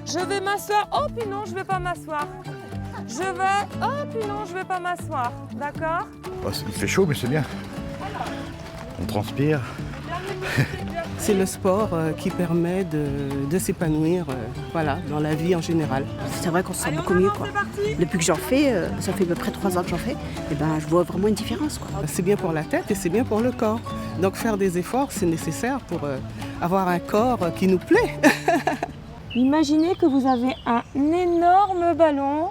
Je vais m'asseoir. Oh puis non, je vais pas m'asseoir. Je vais. Oh puis non, je vais pas m'asseoir. D'accord? Oh, il fait chaud, mais c'est bien. On transpire. C'est le sport qui permet de s'épanouir voilà, dans la vie en général. C'est vrai qu'on se sent beaucoup mieux, quoi. Depuis que j'en fais, ça fait à peu près 3 ans que j'en fais, et ben, je vois vraiment une différence, quoi. C'est bien pour la tête et c'est bien pour le corps. Donc faire des efforts, c'est nécessaire pour avoir un corps qui nous plaît. Imaginez que vous avez un énorme ballon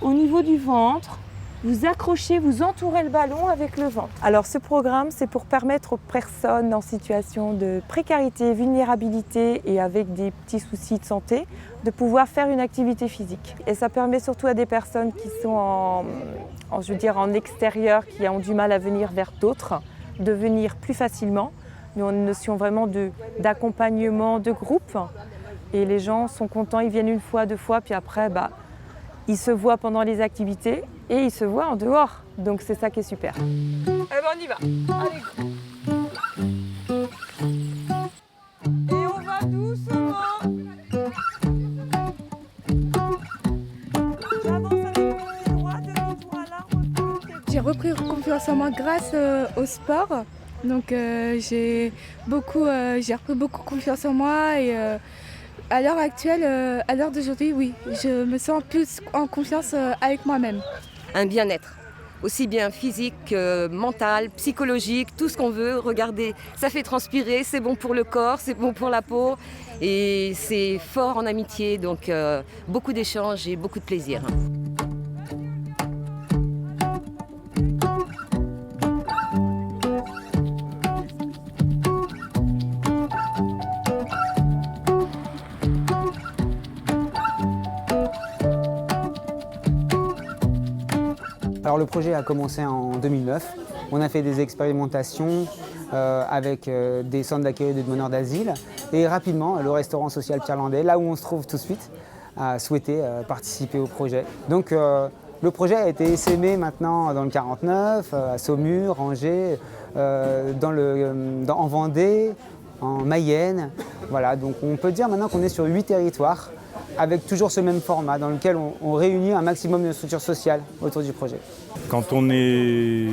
au niveau du ventre. Vous accrochez, vous entourez le ballon avec le ventre. Alors ce programme, c'est pour permettre aux personnes en situation de précarité, vulnérabilité et avec des petits soucis de santé de pouvoir faire une activité physique. Et ça permet surtout à des personnes qui sont en extérieur, qui ont du mal à venir vers d'autres, de venir plus facilement. Nous avons une notion vraiment d'accompagnement de groupe. Et les gens sont contents, ils viennent une fois, 2 fois, puis après, ils se voient pendant les activités et ils se voient en dehors. Donc c'est ça qui est super. Eh ben on y va. Allez, go. Et on va doucement. J'avance avec mon pied droit, demi-tour à l'arbre. J'ai repris confiance en moi grâce au sport. Donc j'ai repris beaucoup confiance en moi et à l'heure actuelle, à l'heure d'aujourd'hui, oui, je me sens plus en confiance avec moi-même. Un bien-être, aussi bien physique, mental, psychologique, tout ce qu'on veut. Regardez, ça fait transpirer, c'est bon pour le corps, c'est bon pour la peau et c'est fort en amitié, donc beaucoup d'échanges et beaucoup de plaisir. Alors le projet a commencé en 2009. On a fait des expérimentations avec des centres d'accueil de demandeurs d'asile. Et rapidement, le restaurant social Pierre Landais, là où on se trouve tout de suite, a souhaité participer au projet. Donc le projet a été essaimé maintenant dans le 49, à Saumur, Angers, en Vendée, en Mayenne. Voilà, donc on peut dire maintenant qu'on est sur 8 territoires, avec toujours ce même format dans lequel on réunit un maximum de structures sociales autour du projet. Quand on est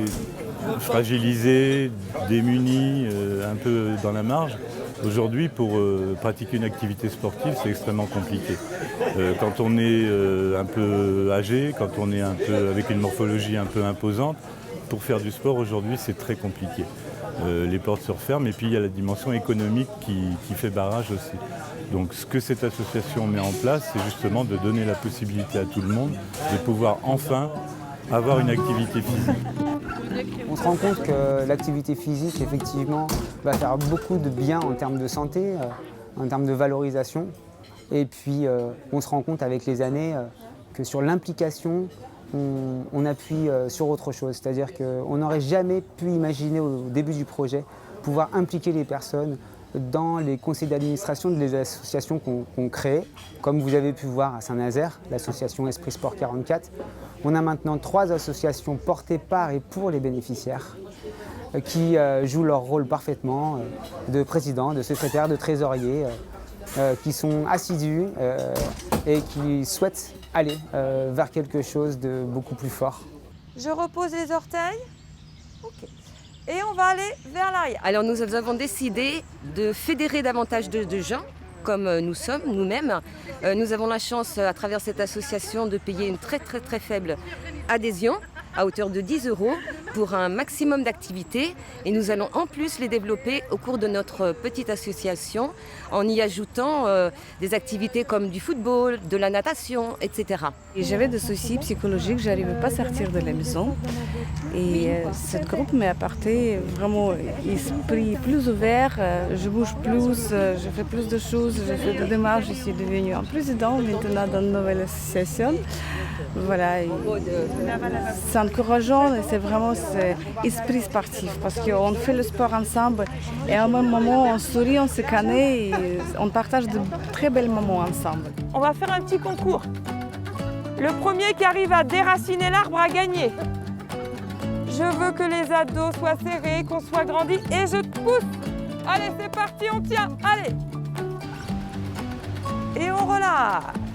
fragilisé, démuni, un peu dans la marge, aujourd'hui pour pratiquer une activité sportive c'est extrêmement compliqué. Quand on est un peu âgé, quand on est un peu avec une morphologie un peu imposante, pour faire du sport aujourd'hui c'est très compliqué. Les portes se referment et puis il y a la dimension économique qui fait barrage aussi. Donc ce que cette association met en place, c'est justement de donner la possibilité à tout le monde de pouvoir enfin avoir une activité physique. On se rend compte que l'activité physique, effectivement, va faire beaucoup de bien en termes de santé, en termes de valorisation. Et puis, on se rend compte avec les années que sur l'implication, on appuie sur autre chose. C'est-à-dire qu'on n'aurait jamais pu imaginer au début du projet pouvoir impliquer les personnes dans les conseils d'administration des associations qu'on crée. Comme vous avez pu voir à Saint-Nazaire, l'association Esprit Sport 44. On a maintenant 3 associations portées par et pour les bénéficiaires qui jouent leur rôle parfaitement de président, de secrétaire, de trésorier, qui sont assidus et qui souhaitent aller vers quelque chose de beaucoup plus fort. Je repose les orteils. Ok. Et on va aller vers l'arrière. Alors nous avons décidé de fédérer davantage de gens, comme nous sommes nous-mêmes. Nous avons la chance, à travers cette association, de payer une très très très faible adhésion, à hauteur de 10 € pour un maximum d'activités. Et nous allons en plus les développer au cours de notre petite association, en y ajoutant des activités comme du football, de la natation, etc. J'avais des soucis psychologiques, je n'arrivais pas à sortir de la maison. Et ce groupe m'a apporté vraiment l'esprit plus ouvert, je bouge plus, je fais plus de choses, je fais des démarches, je suis devenue un président maintenant dans une nouvelle association. Voilà, c'est encourageant et c'est vraiment cet esprit sportif parce qu'on fait le sport ensemble et à un même moment on sourit, on se connaît et on partage de très bels moments ensemble. On va faire un petit concours. Le premier qui arrive à déraciner l'arbre a gagné. Je veux que les ados soient serrés, qu'on soit grandis et je te pousse. Allez, c'est parti, on tient. Allez. Et on relâche.